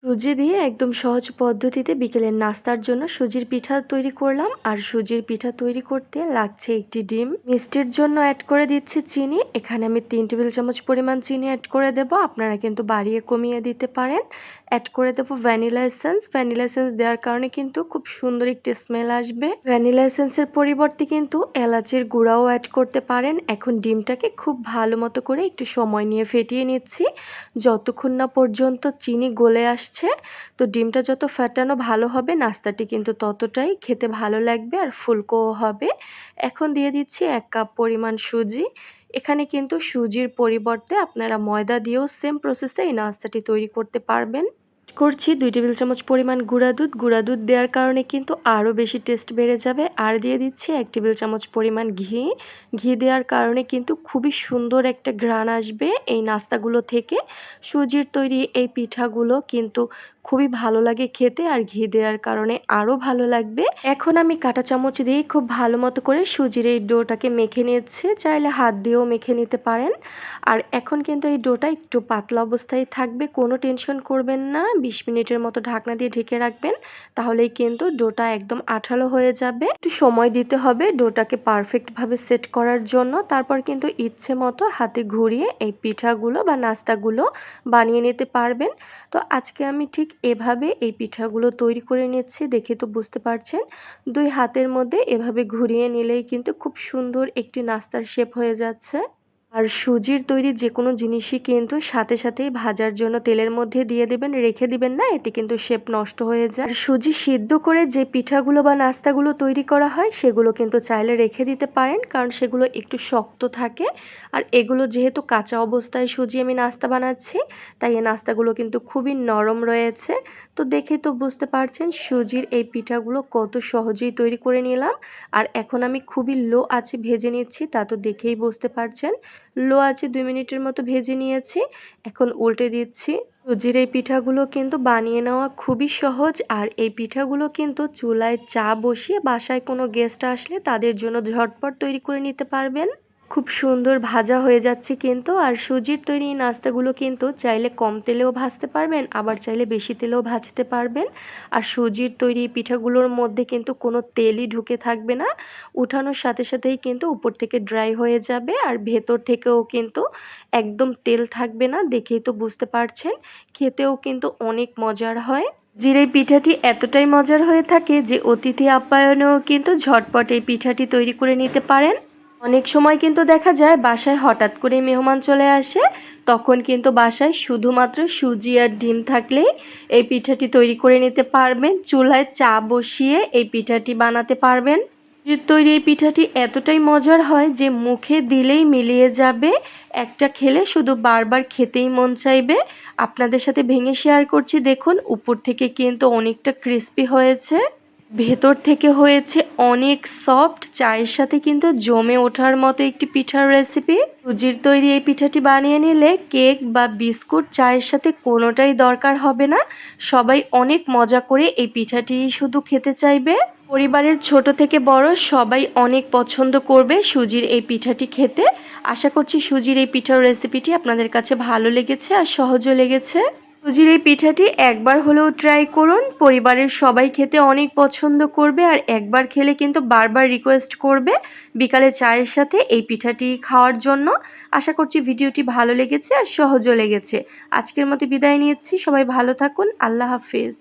সুজি দিয়ে একদম সহজ পদ্ধতিতে বিকেলের নাস্তার জন্য সুজির পিঠা তৈরি করলাম। আর সুজির পিঠা তৈরি করতে লাগছে একটি ডিম। মিষ্টির জন্য অ্যাড করে দিচ্ছি চিনি। এখানে আমি 3 টেবিল চামচ পরিমাণ চিনি অ্যাড করে দেব। আপনারা কিন্তু বাড়িয়ে কমিয়ে দিতে পারেন। অ্যাড করে দেব ভ্যানিলা এসেন্স। ভ্যানিলা এসেন্স দেওয়ার কারণে কিন্তু খুব সুন্দর একটি স্মেল আসবে। ভ্যানিলা এসেন্সের পরিবর্তে কিন্তু এলাচের গুঁড়াও অ্যাড করতে পারেন। এখন ডিমটাকে খুব ভালো মতো করে একটু সময় নিয়ে ফেটিয়ে নিচ্ছি, যতক্ষণ না পর্যন্ত চিনি গলে আসছে। তো ডিমটা যত ফেটানো ভালো হবে, নাস্তাটি কিন্তু ততটাই খেতে ভালো লাগবে আর ফুলকোও হবে। এখন দিয়ে দিচ্ছি 1 কাপ পরিমাণ সুজি। এখানে কিন্তু সুজির পরিবর্তে আপনারা ময়দা দিয়েও সেম প্রসেসে এই নাস্তাটি তৈরি করতে পারবেন। করছি 2 টেবিল চামচ পরিমাণ গুঁড়া দুধ। গুঁড়া দুধ দেওয়ার কারণে কিন্তু আরও বেশি টেস্ট বেড়ে যাবে। আর দিয়ে দিচ্ছি 1 টেবিল চামচ পরিমাণ ঘি। ঘি দেওয়ার কারণে কিন্তু খুবই সুন্দর একটা ঘ্রাণ আসবে এই নাস্তাগুলো থেকে। সুজির তৈরি এই পিঠাগুলো কিন্তু খুবই ভালো লাগে খেতে, আর ঘি দেওয়ার কারণে আরও ভালো লাগবে। এখন আমি কাঁটা চামচ দিয়ে খুব ভালো মতো করে সুজির এই ডোটাকে মেখে নিচ্ছি। চাইলে হাত দিয়েও মেখে নিতে পারেন। আর এখন কিন্তু এই ডোটা একটু পাতলা অবস্থায় থাকবে, কোনো টেনশন করবেন না। 20 মিনিটের মতো ঢাকনা দিয়ে ঢেকে রাখবেন, তাহলেই কিন্তু ডোটা একদম আঠালো হয়ে যাবে। একটু সময় দিতে হবে ডোটাকে পারফেক্টভাবে সেট করার জন্য। তারপর কিন্তু ইচ্ছে মতো হাতে ঘুরিয়ে এই পিঠাগুলো বা নাস্তাগুলো বানিয়ে নিতে পারবেন। তো আজকে আমি ঠিক এভাবে এই পিঠাগুলো তৈরি করে নিচ্ছি, দেখে তো বুঝতে পারছেন। 2 হাতের মধ্যে এভাবে ঘুরিয়ে নিলেই কিন্তু খুব সুন্দর একটি নাস্তার শেপ হয়ে যাচ্ছে। আর সুজির তৈরি যেকোনো জিনিসই কিন্তু সাথে সাথেই ভাজার জন্য তেলের মধ্যে দিয়ে দেবেন, রেখে দিবেন না, এতে কিন্তু শেপ নষ্ট হয়ে যায়। আর সুজি সিদ্ধ করে যে পিঠাগুলো বা নাস্তাগুলো তৈরি করা হয় সেগুলো কিন্তু চাইলে রেখে দিতে পারেন, কারণ সেগুলো একটু শক্ত থাকে। আর এগুলো যেহেতু কাঁচা অবস্থায় সুজি আমি নাস্তা বানাচ্ছি, তাই এই নাস্তাগুলো কিন্তু খুবই নরম রয়েছে। তো দেখে তো বুঝতে পারছেন সুজির এই পিঠাগুলো কত সহজেই তৈরি করে নিলাম। আর এখন আমি খুবই লো আঁচে ভেজে নিচ্ছি, তা তো দেখেই বুঝতে পারছেন। লো আঁচে 2 মিনিটের মতো ভেজে নিয়েছি। এখন উল্টে দিচ্ছি। সুজির এই পিঠাগুলো কিন্তু বানিয়ে নেওয়া খুবই সহজ। আর এই পিঠাগুলো কিন্তু চুলায় চা বসিয়ে বাসায় কোনো গেস্ট আসলে তাদের জন্য ঝটপট তৈরি করে নিতে পারবেন। খুব সুন্দর ভাজা হয়ে যাচ্ছে কিন্তু। আর সুজির তৈরি নাস্তাগুলো কিন্তু চাইলে কম তেলেও ভাজতে পারবেন, আবার চাইলে বেশি তেলেও ভাজতে পারবেন। আর সুজির তৈরি পিঠাগুলোর মধ্যে কিন্তু কোনো তেলই ঢুকে থাকবে না। উঠানোর সাথে সাথেই কিন্তু উপর থেকে ড্রাই হয়ে যাবে, আর ভেতর থেকেও কিন্তু একদম তেল থাকবে না, দেখেই তো বুঝতে পারছেন। খেতেও কিন্তু অনেক মজার হয়। জিরে পিঠাটি এতটাই মজার হয়ে থাকে যে অতিথি আপ্যায়নেও কিন্তু ঝটপট এই পিঠাটি তৈরি করে নিতে পারেন। অনেক সময় কিন্তু দেখা যায় বাসায় হঠাৎ করে মেহমান চলে আসে, তখন কিন্তু বাসায় শুধুমাত্র সুজি আর ডিম থাকলেই এই পিঠাটি তৈরি করে নিতে পারবেন। চুলায় চা বসিয়ে এই পিঠাটি বানাতে পারবেন। সুজির তৈরি এই পিঠাটি এতটাই মজার হয় যে মুখে দিলেই মিলিয়ে যাবে। একটা খেলে শুধু বারবার খেতেই মন চাইবে। আপনাদের সাথে ভেঙে শেয়ার করছি, দেখুন উপর থেকে কিন্তু অনেকটা ক্রিস্পি হয়েছে, ভেতর থেকে হয়েছে অনেক সফট। চায়ের সাথে কিন্তু জমে ওঠার মতো একটি পিঠার রেসিপি। সুজির তৈরি এই পিঠাটি বানিয়ে নিলে কেক বা বিস্কুট চায়ের সাথে কোনোটাই দরকার হবে না। সবাই অনেক মজা করে এই পিঠাটি শুধু খেতে চাইবে। পরিবারের ছোট থেকে বড় সবাই অনেক পছন্দ করবে সুজির এই পিঠাটি খেতে। আশা করছি সুজির এই পিঠার রেসিপিটি আপনাদের কাছে ভালো লেগেছে আর সহজও লেগেছে। সুজির এই পিঠাটি একবার হলেও ট্রাই করুন, পরিবারের সবাই খেতে অনেক পছন্দ করবে। আর একবার খেলে কিন্তু বারবার রিকোয়েস্ট করবে বিকালে চায়ের সাথে এই পিঠাটি খাওয়ার জন্য। আশা করছি ভিডিওটি ভালো লেগেছে আর সহজও লেগেছে। আজকের মতো বিদায় নিচ্ছি, সবাই ভালো থাকুন, আল্লাহ হাফেজ।